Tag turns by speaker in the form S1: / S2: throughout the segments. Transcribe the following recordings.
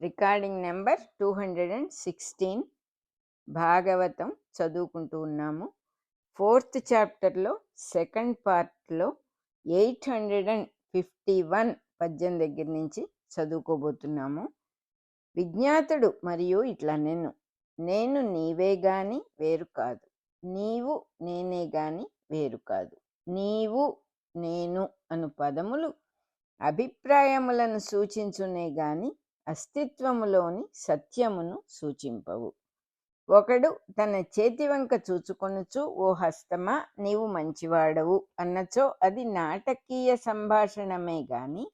S1: Recording number 216. Bhagavatam చదువుకుంటూ ఉన్నాము. 4th చాప్టర్లో సెకండ్ పార్ట్లో 851 పద్యం దగ్గర నుంచి చదువుకోబోతున్నాము. విజ్ఞాతుడు మరియు ఇట్లా నేను నీవే గాని వేరు కాదు, నీవు నేనే గాని వేరు కాదు. నీవు నేను అను పదములు అభిప్రాయములను సూచించునే గాని అస్తిత్వములోని సత్యమును సూచింపవు. ఒకడు తన చేతి వంక చూచుకొనుచు ఓ హస్తమా నీవు మంచివాడవు అన్నచో అది నాటకీయ సంభాషణమే గాని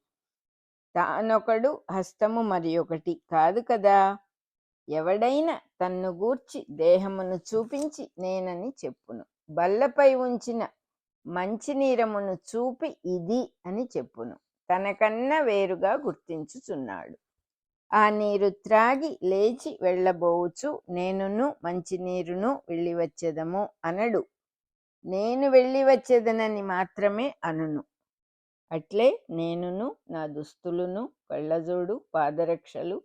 S1: తానొకడు హస్తము మరి ఒకటి కాదు కదా. ఎవడైనా తన్ను గూర్చి దేహమును చూపించి నేనని చెప్పును, బల్లపై ఉంచిన మంచినీరమును చూపి ఇది అని చెప్పును, తనకన్నా వేరుగా గుర్తించుచున్నాడు. ఆ నీరు త్రాగి లేచి వెళ్ళబోవచ్చు, నేనును మంచినీరును వెళ్ళి వచ్చేదము అనడు, నేను వెళ్ళి వచ్చేదనని మాత్రమే అనును. అట్లే నేనును నా దుస్తులును కళ్ళజోడు పాదరక్షలు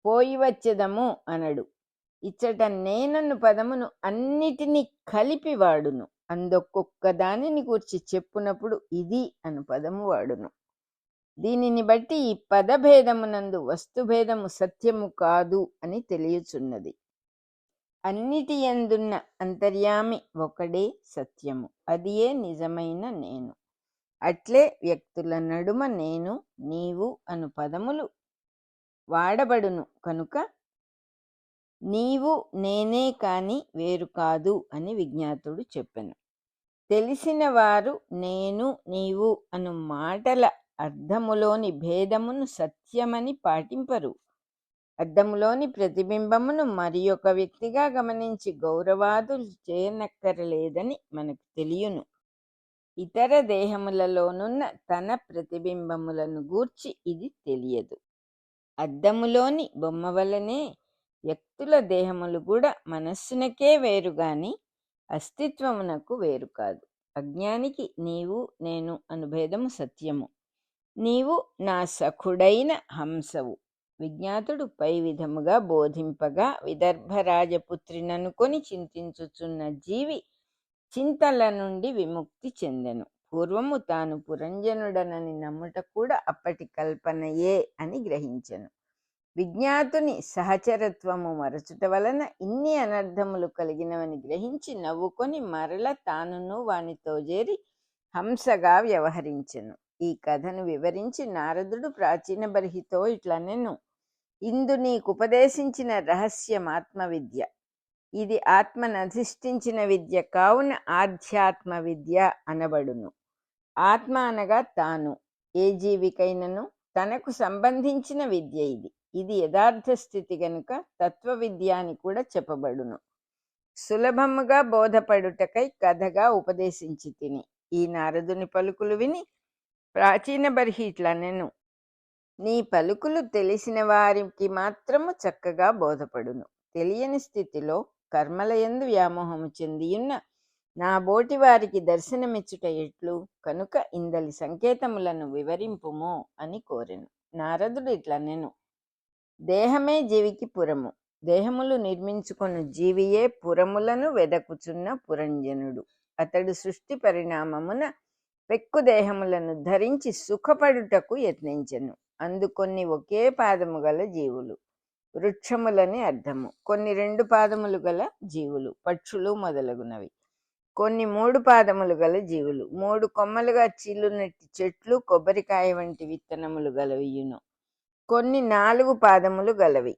S1: పోయి వచ్చేదము అనడు. ఇచ్చట నేనను పదమును అన్నిటినీ కలిపి వాడును, అందొక్కొక్క దానిని గూర్చి చెప్పునప్పుడు ఇది అను పదము వాడును. దీనిని బట్టి ఈ పదభేదమునందు వస్తుభేదము సత్యము కాదు అని తెలియచున్నది. అన్నిటి యందున్న అంతర్యామి ఒకడే సత్యము, అదియే నిజమైన నేను. అట్లే వ్యక్తుల నడుమ నేను నీవు అను పదములు వాడబడును కనుక నీవు నేనే కాని వేరు కాదు అని విజ్ఞాతుడు చెప్పెను. తెలిసిన వారు నేను నీవు అను మాటల అర్థములోని భేదమును సత్యమని పాటింపరు. అద్దములోని ప్రతిబింబమును మరి ఒక వ్యక్తిగా గమనించి గౌరవాదులు చేయనక్కరలేదని మనకు తెలియను. ఇతర దేహములలోనున్న తన ప్రతిబింబములను గూర్చి ఇది తెలియదు. అద్దములోని బొమ్మ వలనే వ్యక్తుల దేహములు కూడా మనస్సునకే వేరుగాని అస్తిత్వమునకు వేరు కాదు. అజ్ఞానికి నీవు నేను అను భేదము సత్యము. నీవు నా సఖుడైన హంసవు. విజ్ఞాతుడు పై విధముగా బోధింపగా విదర్భరాజపుత్రిననుకొని చింతించుచున్న జీవి చింతల నుండి విముక్తి చెందెను. పూర్వము తాను పురంజనుడనని నమ్ముట కూడా అప్పటి కల్పనయే అని గ్రహించెను. విజ్ఞాతుని సహచరత్వము మరచుట వలన ఇన్ని అనర్థములు కలిగినవని గ్రహించి నవ్వుకొని మరల తానును వానితో చేరి హంసగా వ్యవహరించెను. ఈ కథను వివరించి నారదుడు ప్రాచీన బర్హితో ఇట్లనెను, ఇందు నీకుపదేశించిన రహస్యం ఆత్మవిద్య. ఇది ఆత్మనధిష్ఠించిన విద్య కావున ఆధ్యాత్మ విద్య అనబడును. ఆత్మ అనగా తాను. ఏ జీవికైనను తనకు సంబంధించిన విద్య ఇది. ఇది యథార్థ స్థితి గనుక తత్వ విద్య అని కూడా చెప్పబడును. సులభముగా బోధపడుటకై కథగా ఉపదేశించి తిని. ఈ నారదుని పలుకులు విని ప్రాచీన బర్హి ఇట్లనెను, నీ పలుకులు తెలిసిన వారికి మాత్రము చక్కగా బోధపడును. తెలియని స్థితిలో కర్మలయందు వ్యామోహము చెందియున్న నా బోటి వారికి దర్శనమిచ్చుట ఎట్లు, కనుక ఇందలి సంకేతములను వివరింపుము అని కోరెను. నారదుడు ఇట్లనెను, దేహమే జీవికి పురము. దేహములు నిర్మించుకొను జీవియే పురములను వెదకుచున్న పురంజనుడు. అతడు సృష్టి పరిణామమున పెక్కు దేహములను ధరించి సుఖపడుటకు యత్నించెను. అందుకొన్ని ఒకే పాదము గల జీవులు, వృక్షములని అర్థము. కొన్ని 2 పాదములు గల జీవులు, పక్షులు మొదలగునవి. కొన్ని 3 పాదములు గల జీవులు, 3 కొమ్మలుగా చీలునట్టి చెట్లు, కొబ్బరికాయ వంటి విత్తనములు గలవియును. కొన్ని 4 పాదములు గలవి,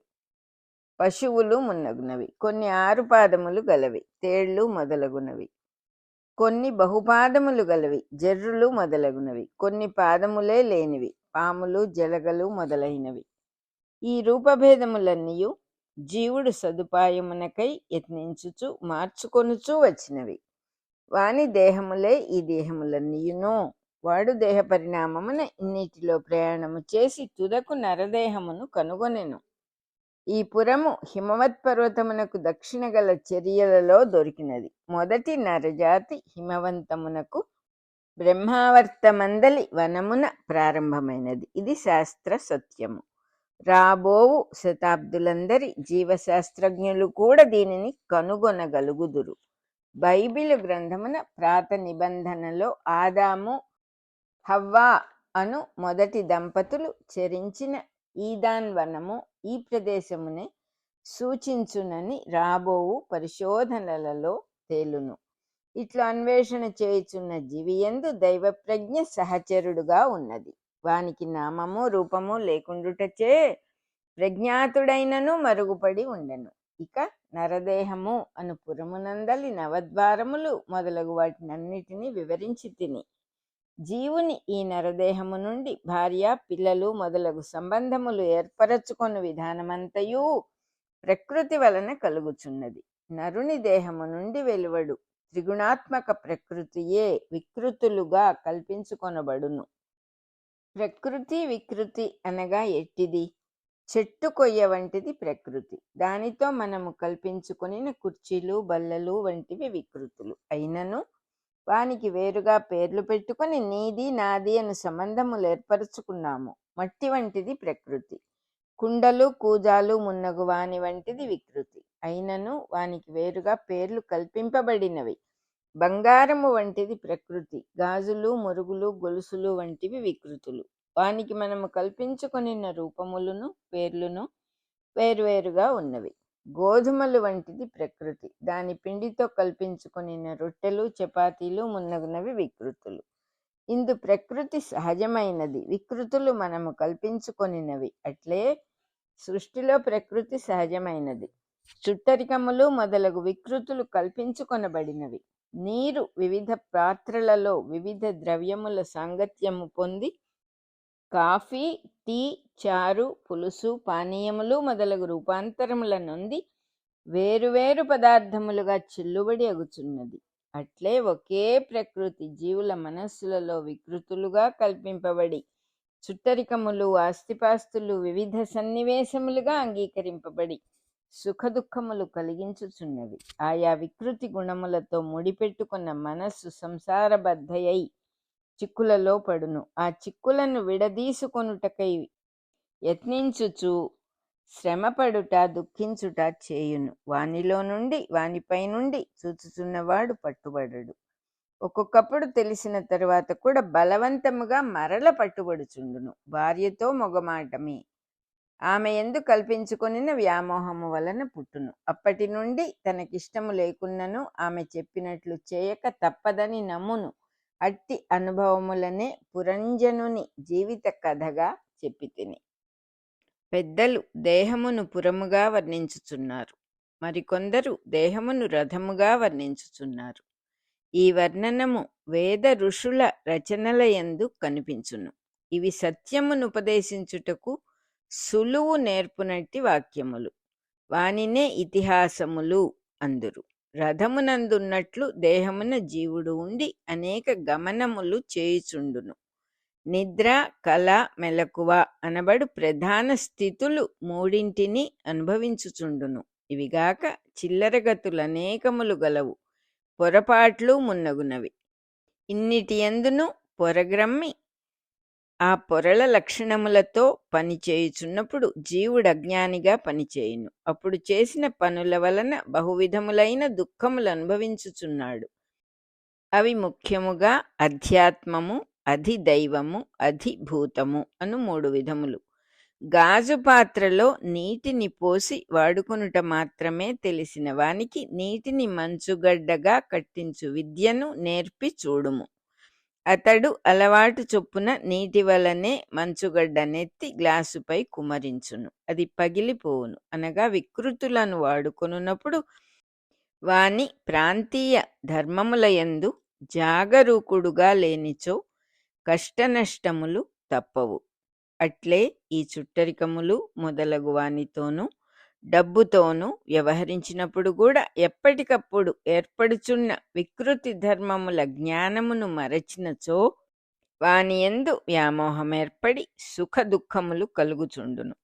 S1: పశువులు మున్నగునవి. కొన్ని 6 పాదములు గలవి, తేళ్లు మొదలగునవి. కొన్ని బహుపాదములు గలవి, జర్రులు మొదలగునవి. కొన్ని పాదములే లేనివి, పాములు జలగలు మొదలైనవి. ఈ రూపభేదములన్నీయు జీవుడు సదుపాయమునకై యత్నించుచు మార్చుకొనుచూ వచ్చినవి. వాని దేహములే ఈ దేహములన్నీయును. వాడు దేహ పరిణామమున ఇన్నిటిలో ప్రయాణము చేసి తుదకు నరదేహమును కనుగొనెను. ఈ పురము హిమవత్ పర్వతమునకు దక్షిణ గల చర్యలలో దొరికినది. మొదటి నరజాతి హిమవంతమునకు బ్రహ్మావర్తమందలి వనమున ప్రారంభమైనది. ఇది శాస్త్ర సత్యము. రాబోవు శతాబ్దులందరి జీవశాస్త్రజ్ఞులు కూడా దీనిని కనుగొనగలుగుదురు. బైబిలు గ్రంథమున ప్రాత నిబంధనలో ఆదాము హవ్వా అను మొదటి దంపతులు చెరించిన ఈదాన్ వనము ఈ ప్రదేశమునే సూచించునని రాబోవు పరిశోధనలలో తేలును. ఇట్లా అన్వేషణ చేయుచున్న జీవియందు దైవప్రజ్ఞ సహచరుడుగా ఉన్నది. వానికి నామము రూపము లేకుండుటచే ప్రజ్ఞాతుడైనను మరుగుపడి ఉండెను. ఇక నరదేహము అను పురమునందలి నవద్వారములు మొదలగు వాటినన్నిటినీ వివరించి తిని, జీవుని ఈ నరదేహము నుండి భార్య పిల్లలు మొదలగు సంబంధములు ఏర్పరచుకొను విధానమంతయు ప్రకృతి వలన కలుగుచున్నది. నరుని దేహము నుండి వెలువడు త్రిగుణాత్మక ప్రకృతియే వికృతులుగా కల్పించుకొనబడును. ప్రకృతి వికృతి అనగా ఎట్టిది? చెట్టు కొయ్య వంటిది ప్రకృతి. దానితో మనము కల్పించుకొనిన కుర్చీలు బల్లలు వంటివి వికృతులు. అయినను వానికి వేరుగా పేర్లు పెట్టుకొని నీది నాది అని సంబంధములు ఏర్పరచుకున్నాము. మట్టి వంటిది ప్రకృతి. కుండలు కూజాలు మున్నగు వాని వంటిది వికృతి. అయినను వానికి వేరుగా పేర్లు కల్పింపబడినవి. బంగారము వంటిది ప్రకృతి. గాజులు మురుగులు గొలుసులు వంటివి వికృతులు. వానికి మనము కల్పించుకొనిన రూపములను పేర్లును వేరువేరుగా ఉన్నవి. గోధుమలు వంటిది ప్రకృతి. దాని పిండితో కల్పించుకొనిన రొట్టెలు చపాతీలు మున్నగునవి వికృతులు. ఇందు ప్రకృతి సహజమైనది, వికృతులు మనము కల్పించుకొనినవి. అట్లే సృష్టిలో ప్రకృతి సహజమైనది, చుట్టరికములు మొదలగు వికృతులు కల్పించుకొనబడినవి. నీరు వివిధ పాత్రలలో వివిధ ద్రవ్యముల సాంగత్యము పొంది కాఫీ, టీ, చారు, పులుసు, పానీయములు మొదలగు రూపాంతరముల నొంది వేరువేరు పదార్థములుగా చెల్లుబడి అగుచున్నది. అట్లే ఒకే ప్రకృతి జీవుల మనస్సులలో వికృతులుగా కల్పింపబడి చుట్టరికములు ఆస్తిపాస్తులు వివిధ సన్నివేశములుగా అంగీకరింపబడి సుఖదుఖములు కలిగించుచున్నవి. ఆయా వికృతి గుణములతో ముడిపెట్టుకున్న మనస్సు సంసారబద్ధయై చిక్కులలో పడును. ఆ చిక్కులను విడదీసుకొనుటకై యత్నించుచు శ్రమపడుట దుఃఖించుట చేయును. వానిలో నుండి వానిపై నుండి చూచుచున్నవాడు పట్టుబడడు. ఒక్కొక్కప్పుడు తెలిసిన తరువాత కూడా బలవంతముగా మరల పట్టుబడుచుండును. భార్యతో మొగమాటమే ఆమె ఎందు కల్పించుకొనిన వ్యామోహము వలన పుట్టును. అప్పటి నుండి తనకిష్టము లేకున్నను ఆమె చెప్పినట్లు చేయక తప్పదని నమ్మును. అట్టి అనుభవములనే పురంజనుని జీవిత కథగా చెప్పి తిని. పెద్దలు దేహమును పురముగా వర్ణించుచున్నారు. మరికొందరు దేహమును రథముగా వర్ణించుచున్నారు. ఈ వర్ణనము వేద ఋషుల రచనల యందు కనిపించును. ఇవి సత్యమును ఉపదేశించుటకు సులువు నేర్పునట్టి వాక్యములు. వానినే ఇతిహాసములు అందురు. రథమునందున్నట్లు దేహమున జీవుడు ఉండి అనేక గమనములు చేయుచుండును. నిద్ర, కళ, మెలకువ అనబడు ప్రధాన స్థితులు మూడింటిని అనుభవించుచుండును. ఇవిగాక చిల్లరగతులనేకములు గలవు, పొరపాట్లు మున్నగునవి. ఇన్నిటి యందును పొరగ్రమ్మి ఆ పొరల లక్షణములతో పనిచేయుచున్నప్పుడు జీవుడు అజ్ఞానిగా పనిచేయును. అప్పుడు చేసిన పనుల వలన బహువిధములైన దుఃఖములు అనుభవించుచున్నాడు. అవి ముఖ్యముగా అధ్యాత్మము, అధిదైవము, అధిభూతము అను 3 విధములు. గాజు పాత్రలో నీటిని పోసి వాడుకొనుట మాత్రమే తెలిసిన వానికి నీటిని మంచుగడ్డగా కట్టించు విద్యను నేర్పి చూడుము. అతడు అలవాటు చొప్పున నీటి వలనే మంచుగడ్డనెత్తి గ్లాసుపై కుమరించును. అది పగిలిపోవును. అనగా వికృతులను వాడుకొనున్నప్పుడు వాని ప్రాంతీయ ధర్మములయందు జాగరూకుడుగా లేనిచో కష్టనష్టములు తప్పవు. అట్లే ఈ చుట్టరికములు మొదలగు వానితోనూ డబ్బుతోనూ వ్యవహరించినప్పుడు కూడా ఎప్పటికప్పుడు ఏర్పడుచున్న వికృతి ధర్మముల జ్ఞానమును మరచినచో వాని యందు వ్యామోహం ఏర్పడి సుఖ దుఃఖములు కలుగుచుండును.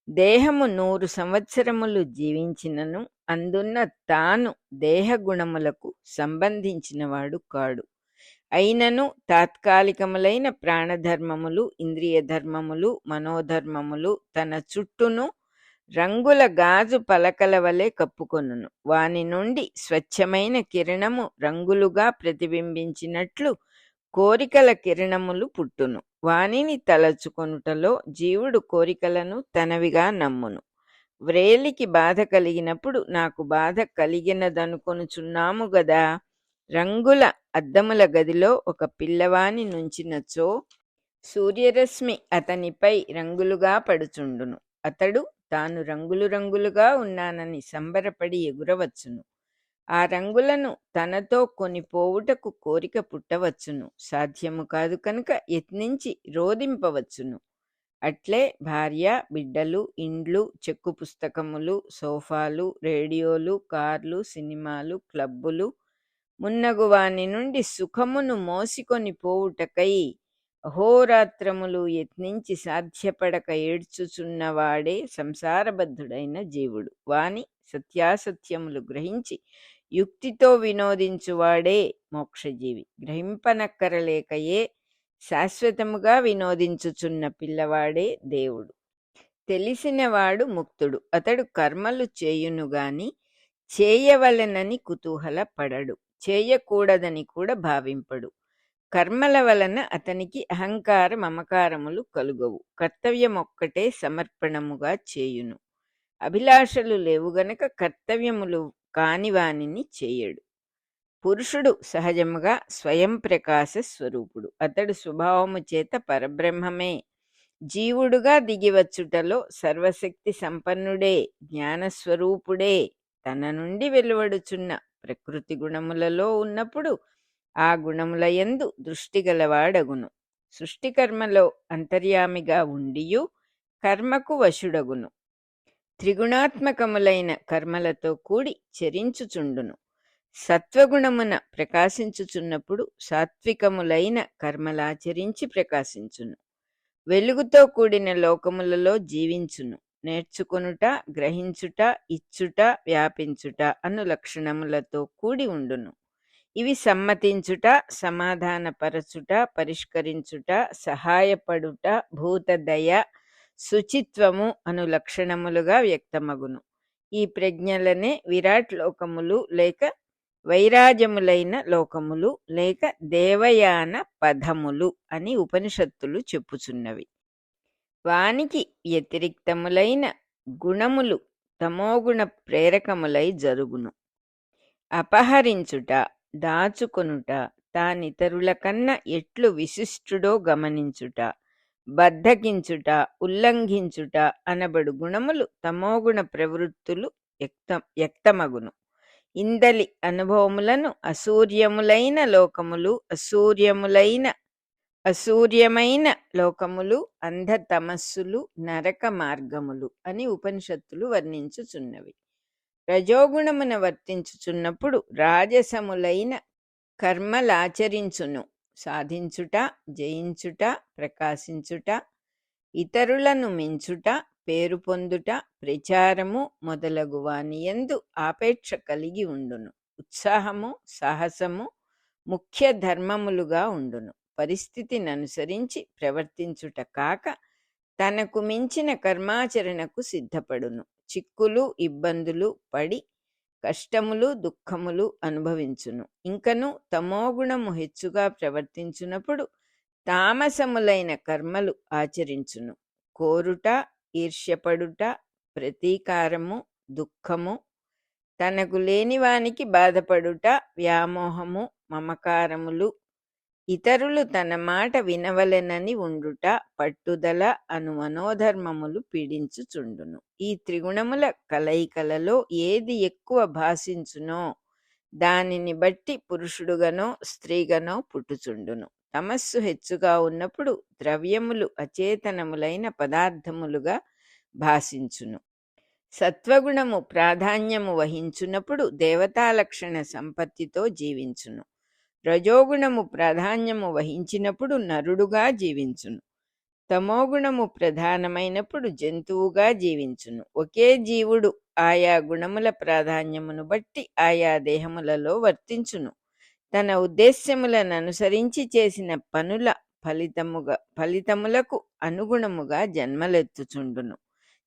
S1: దేహము 100 సంవత్సరములు జీవించినను అందున్న తాను దేహ గుణములకు సంబంధించినవాడు కాడు. అయినను తాత్కాలికములైన ప్రాణధర్మములు, ఇంద్రియ ధర్మములు, మనోధర్మములు తన చుట్టూను రంగుల గాజు పలకల వలె కప్పుకొనును. వాని నుండి స్వచ్ఛమైన కిరణము రంగులుగా ప్రతిబింబించినట్లు కోరికల కిరణములు పుట్టును. వానిని తలచుకొనుటలో జీవుడు కోరికలను తనవిగా నమ్మును. వ్రేలికి బాధ కలిగినప్పుడు నాకు బాధ కలిగినదనుకొనుచున్నాము గదా. రంగుల అద్దముల గదిలో ఒక పిల్లవాని నుంచినచో సూర్యరశ్మి అతనిపై రంగులుగా పడుచుండును. అతడు తాను రంగులు రంగులుగా ఉన్నానని సంబరపడి ఎగురవచ్చును. ఆ రంగులను తనతో కొనిపోవుటకు కోరిక పుట్టవచ్చును. సాధ్యము కాదు కనుక యత్నించి రోదింపవచ్చును. అట్లే భార్య, బిడ్డలు, ఇండ్లు, చెక్కు పుస్తకములు, సోఫాలు, రేడియోలు, కార్లు, సినిమాలు, క్లబ్బులు మున్నగు వాని నుండి సుఖమును మోసికొని పోవుటకై అహోరాత్రములు యత్నించి సాధ్యపడక ఏడ్చుచున్నవాడే సంసారబద్ధుడైన జీవుడు. వాని సత్యాసత్యములు గ్రహించి యుక్తితో వినోదించువాడే మోక్షజీవి. గ్రహింపనక్కరలేకయే శాశ్వతముగా వినోదించుచున్న పిల్లవాడే దేవుడు. తెలిసినవాడు ముక్తుడు. అతడు కర్మలు చేయును గాని చేయవలెనని కుతూహల పడడు, చేయకూడదని కూడా భావింపడు. కర్మల వలన అతనికి అహంకార మమకారములు కలుగవు. కర్తవ్యమొక్కటే సమర్పణముగా చేయును. అభిలాషలు లేవు గనక కర్తవ్యములు కాని వానిని చేయడు. పురుషుడు సహజముగా స్వయం ప్రకాశ స్వరూపుడు. అతడు స్వభావము చేత పరబ్రహ్మమే. జీవుడుగా దిగివచ్చుటలో సర్వశక్తి సంపన్నుడే, జ్ఞానస్వరూపుడే. తన నుండి వెలువడుచున్న ప్రకృతి గుణములలో ఉన్నప్పుడు ఆ గుణముల యందు దృష్టి గలవాడగును. సృష్టికర్మలో అంతర్యామిగా ఉండియు కర్మకు వశుడగును. త్రిగుణాత్మకములైన కర్మలతో కూడి చరించుచుండును. సత్వగుణమున ప్రకాశించుచున్నప్పుడు సాత్వికములైన కర్మలాచరించి ప్రకాశించును. వెలుగుతో కూడిన లోకములలో జీవించును. నేర్చుకొనుట, గ్రహించుట, ఇచ్చుట, వ్యాపించుట అను లక్షణములతో కూడి ఉండును. ఇవి సమ్మతించుట, సమాధానపరచుట, పరిష్కరించుట, సహాయపడుట, భూతదయ, శుచిత్వము అను లక్షణములుగా వ్యక్తమగును. ఈ ప్రజ్ఞలనే విరాట్ లోకములు లేక వైరాజములైన లోకములు లేక దేవయాన పదములు అని ఉపనిషత్తులు చెప్పుచున్నవి. వానికి వ్యతిరిక్తములైన గుణములు తమోగుణ ప్రేరకములై జరుగును. అపహరించుట, దాచుకొనుట, తానితరుల కన్నా ఎట్లు విశిష్టుడో గమనించుట, బద్ధకించుట, ఉల్లంఘించుట అనబడు గుణములు తమోగుణ ప్రవృత్తులు వ్యక్తమగును. ఇందలి అనుభవములను అసూర్యములైన లోకములు, అసూర్యమైన లోకములు, అంధతమస్సులు, నరక మార్గములు అని ఉపనిషత్తులు వర్ణించుచున్నవి. రజోగుణమున వర్తించుచున్నప్పుడు రాజసములైన కర్మలాచరించును. సాధించుట, జయించుట, ప్రకాశించుట, ఇతరులను మించుట, పేరు పొందుట, ప్రచారము మొదలగు వానియందు ఆపేక్ష కలిగి ఉండును. ఉత్సాహము, సాహసము ముఖ్య ధర్మములుగా ఉండును. పరిస్థితిని అనుసరించి ప్రవర్తించుట కాక తనకు మించిన కర్మాచరణకు సిద్ధపడును. చిక్కులు, ఇబ్బందులు పడి కష్టములు, దుఃఖములు అనుభవించును. ఇంకను తమోగుణము హెచ్చుగా ప్రవర్తించునప్పుడు తామసములైన కర్మలు ఆచరించును. కోరుట, ఈర్ష్యపడుట, ప్రతీకారము, దుఃఖము, తనకు లేనివానికి బాధపడుట, వ్యామోహము, మమకారములు, ఇతరులు తన మాట వినవలెనని ఉండుట, పట్టుదల అను మనోధర్మములు పీడించుచుండును. ఈ త్రిగుణముల కలయికలలో ఏది ఎక్కువ భాషించునో దానిని బట్టి పురుషుడుగానో స్త్రీగానో పుట్టుచుండును. తమస్సు హెచ్చుగా ఉన్నప్పుడు ద్రవ్యములు అచేతనములైన పదార్థములుగా భాషించును. సత్వగుణము ప్రాధాన్యము వహించునప్పుడు దేవతాలక్షణ సంపత్తితో జీవించును. రజోగుణము ప్రాధాన్యము వహించినప్పుడు నరుడుగా జీవించును. తమోగుణము ప్రధానమైనప్పుడు జంతువుగా జీవించును. ఒకే జీవుడు ఆయా గుణముల ప్రాధాన్యమును బట్టి ఆయా దేహములలో వర్తించును. తన ఉద్దేశ్యములను అనుసరించి చేసిన పనుల ఫలితములకు అనుగుణముగా జన్మలెత్తుచుండును.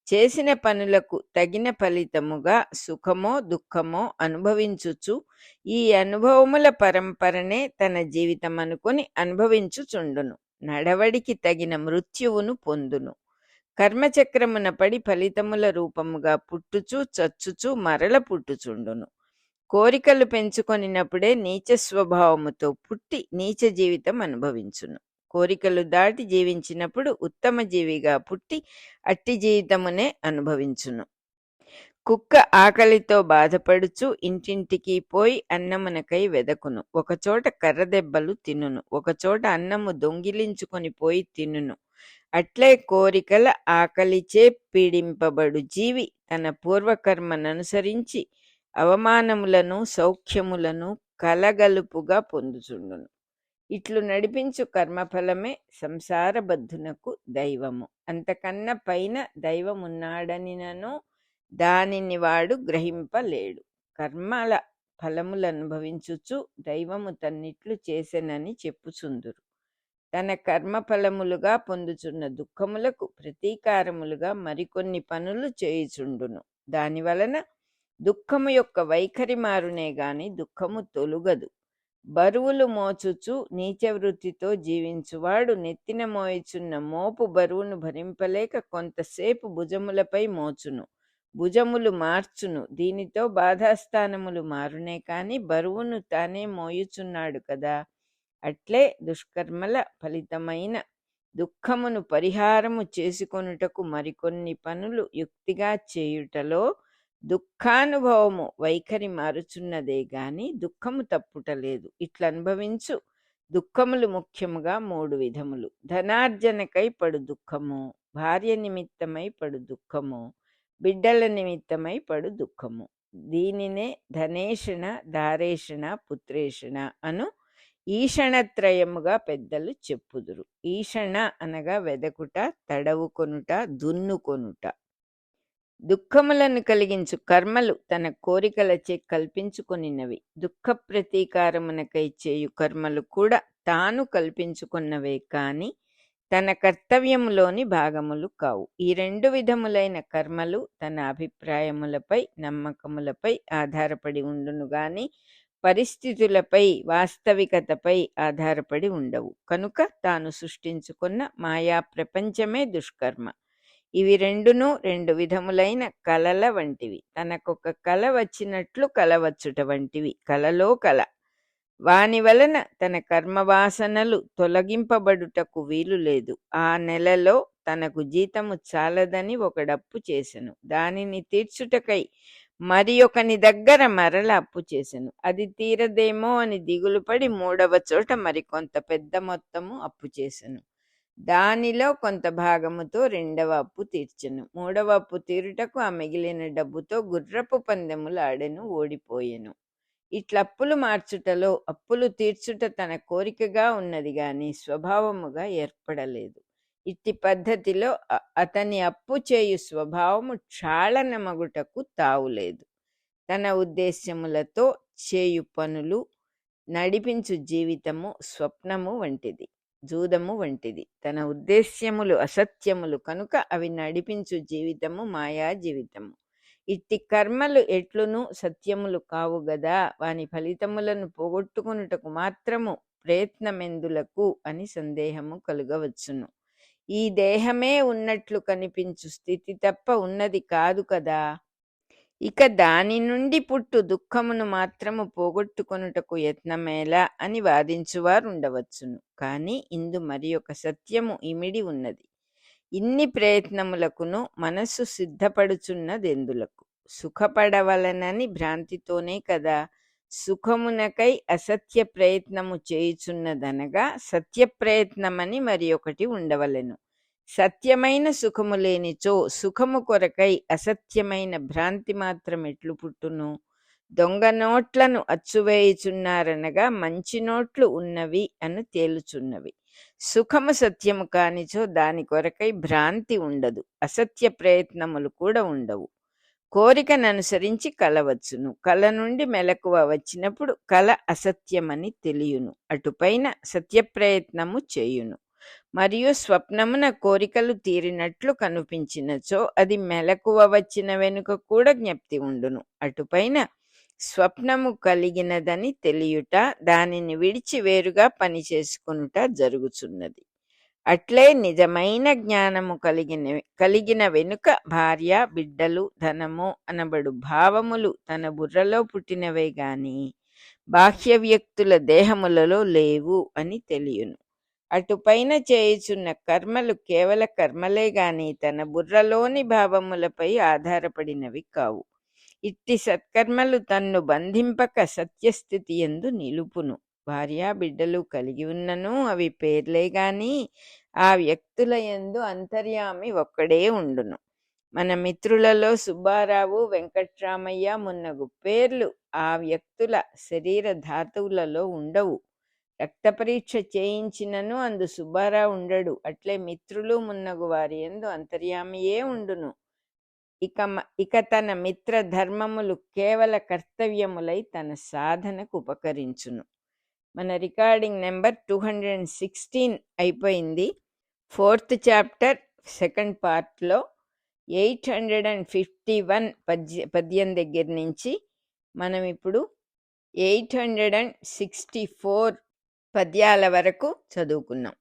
S1: చేసిన పనులకు తగిన ఫలితముగా సుఖమో దుఃఖమో అనుభవించుచు ఈ అనుభవముల పరంపరనే తన జీవితం అనుకుని అనుభవించుచుండును. నడవడికి తగిన మృత్యువును పొందును. కర్మచక్రమున పడి ఫలితముల రూపముగా పుట్టుచు చచ్చుచు మరల పుట్టుచుండును. కోరికలు పెంచుకొనినప్పుడే నీచ స్వభావముతో పుట్టి నీచ జీవితం అనుభవించును. కోరికలు దాటి జీవించినప్పుడు ఉత్తమ జీవిగా పుట్టి అట్టి జీవితమునే అనుభవించును. కుక్క ఆకలితో బాధపడుచు ఇంటింటికి పోయి అన్నమునకై వెదకును. ఒకచోట కర్రదెబ్బలు తినును, ఒకచోట అన్నము దొంగిలించుకొని పోయి తినును. అట్లే కోరికల ఆకలిచే పీడింపబడు జీవి తన పూర్వకర్మననుసరించి అవమానములను సౌఖ్యములను కలగలుపుగా పొందుచుండును. ఇట్లు నడిపించు కర్మఫలమే సంసారబద్ధునకు దైవము. అంతకన్నా పైన దైవమున్నాడనినను దానిని వాడు గ్రహింపలేడు. కర్మల ఫలములనుభవించుచు దైవము తన్నిట్లు చేసెనని చెప్పుచుందురు. తన కర్మఫలములుగా పొందుచున్న దుఃఖములకు ప్రతీకారములుగా మరికొన్ని పనులు చేయుచుండును. దానివలన దుఃఖము యొక్క వైఖరి మారునే గాని దుఃఖము తొలుగదు. బరువులు మోచుచు నీచవృత్తితో జీవించువాడు నెత్తిన మోయిచున్న మోపు బరువును భరింపలేక కొంతసేపు భుజములపై మోచును, భుజములు మార్చును. దీనితో బాధాస్థానములు మారునే కాని బరువును తానే మోయుచున్నాడు కదా. అట్లే దుష్కర్మల ఫలితమైన దుఃఖమును పరిహారము చేసుకొనుటకు మరికొన్ని పనులు యుక్తిగా చేయుటలో దుఃఖానుభవము వైఖరి మారుచున్నదే గాని దుఃఖము తప్పుటలేదు. ఇట్లా అనుభవించు దుఃఖములు ముఖ్యముగా 3 విధములు. ధనార్జనకై పడు దుఃఖము, భార్య నిమిత్తమై పడు దుఃఖము, బిడ్డల నిమిత్తమై పడు దుఃఖము. దీనినే ధనేషణ, దారేషణ, పుత్రేషణ అను ఈషణత్రయముగా పెద్దలు చెప్పుదురు. ఈషణ అనగా వెదకుట, తడవుకొనుట, దున్నుకొనుట. దుఃఖములను కలిగించు కర్మలు తన కోరికలచే కల్పించుకొనినవి. దుఃఖ ప్రతీకారమునకై చేయు కర్మలు కూడా తాను కల్పించుకున్నవే కాని తన కర్తవ్యములోని భాగములు కావు. ఈ 2 విధములైన కర్మలు తన అభిప్రాయములపై నమ్మకములపై ఆధారపడి ఉండును గాని పరిస్థితులపై వాస్తవికతపై ఆధారపడి ఉండవు. కనుక తాను సృష్టించుకున్న మాయా ప్రపంచమే దుష్కర్మ. ఇవి 2 విధములైన కలల వంటివి. తనకొక కల వచ్చినట్లు కలవచ్చుట వంటివి. కలలో కల. వాని వలన తన కర్మవాసనలు తొలగింపబడుటకు వీలు లేదు. ఆ నెలలో తనకు జీతము చాలదని ఒకడప్పు చేసెను. దానిని తీర్చుటకై మరి ఒకని దగ్గర మరల అప్పు చేసెను. అది తీరదేమో అని దిగులుపడి 3వ చోట మరికొంత పెద్ద మొత్తము అప్పు చేసెను. దానిలో కొంత భాగముతో 2వ అప్పు తీర్చెను. 3వ అప్పు తీరుటకు ఆ మిగిలిన డబ్బుతో గుర్రపు పందెములు ఆడెను, ఓడిపోయెను. ఇట్లప్పులు మార్చుటలో అప్పులు తీర్చుట తన కోరికగా ఉన్నది గాని స్వభావముగా ఏర్పడలేదు. ఇట్టి పద్ధతిలో అతని అప్పు చేయు స్వభావము క్షాళనమగుటకు తావులేదు. తన ఉద్దేశ్యములతో చేయు పనులు నడిపించు జీవితము స్వప్నము వంటిది, జూదము వంటిది. తన ఉద్దేశ్యములు అసత్యములు కనుక అవి నడిపించు జీవితము మాయా జీవితము. ఇట్టి కర్మలు ఎట్లును సత్యములు కావు గదా. వాని ఫలితములను పోగొట్టుకునుటకు మాత్రము ప్రయత్నమెందులకు అని సందేహము కలుగవచ్చును. ఈ దేహమే ఉన్నట్లు కనిపించు స్థితి తప్ప ఉన్నది కాదు కదా. ఇక దాని నుండి పుట్టు దుఃఖమును మాత్రము పోగొట్టుకొనుటకు యత్నమేలా అని వాదించువారు ఉండవచ్చును. కానీ ఇందు మరి ఒక సత్యము ఇమిడి ఉన్నది. ఇన్ని ప్రయత్నములకును మనస్సు సిద్ధపడుచున్నదెందులకు? సుఖపడవలనని భ్రాంతితోనే కదా. సుఖమునకై అసత్య ప్రయత్నము చేయుచున్నదనగా సత్య ప్రయత్నమని మరి ఒకటి ఉండవలెను. సత్యమైన సుఖము లేనిచో సుఖము కొరకై అసత్యమైన భ్రాంతి మాత్రం ఎట్లు పుట్టును? దొంగ నోట్లను అచ్చువేయుచున్నారనగా మంచి నోట్లు ఉన్నవి అని తేలుచున్నవి. సుఖము సత్యము కానిచో దాని కొరకై భ్రాంతి ఉండదు, అసత్య ప్రయత్నములు కూడా ఉండవు. కోరికననుసరించి కల వచ్చును. కల నుండి మెలకువ వచ్చినప్పుడు కల అసత్యమని తెలియును. అటుపైన సత్యప్రయత్నము చేయును. మరియు స్వప్నమున కోరికలు తీరినట్లు కనిపించినచో అది మెలకువ వచ్చిన వెనుక కూడా జ్ఞప్తి ఉండును. అటుపైన స్వప్నము కలిగినదని తెలియుట, దానిని విడిచి వేరుగా పని చేసుకొనుట జరుగుచున్నది. అట్లే నిజమైన జ్ఞానము కలిగిన వెనుక భార్య, బిడ్డలు, ధనము అనబడు భావములు తన బుర్రలో పుట్టినవే గాని బాహ్య వ్యక్తుల దేహములలో లేవు అని తెలియను. అటుపైన చేయుచున్న కర్మలు కేవల కర్మలే గాని తన బుర్రలోని భావములపై ఆధారపడినవి కావు. ఇట్టి సత్కర్మలు తన్ను బంధింపక సత్యస్థితి యందు నిలుపును. భార్య బిడ్డలు కలిగి ఉన్నను అవి పేర్లే గాని ఆ వ్యక్తుల యందు అంతర్యామి ఒక్కడే ఉండును. మన మిత్రులలో సుబ్బారావు, వెంకట్రామయ్య మున్నగు పేర్లు ఆ వ్యక్తుల శరీర ధాతువులలో ఉండవు. రక్త పరీక్ష చేయించినను అందు సుబ్బారావు ఉండడు. అట్లే మిత్రులు మున్నగు వారి యందు అంతర్యామియే ఉండును. ఇక తన మిత్ర ధర్మములు కేవల కర్తవ్యములై తన సాధనకు ఉపకరించును. మన రికార్డింగ్ నెంబర్ 216 అయిపోయింది. 4th చాప్టర్ 2nd పార్ట్లో 851 పద్యం దగ్గర నుంచి మనం ఇప్పుడు 864 పద్యాల వరకు చదువుకున్నాం.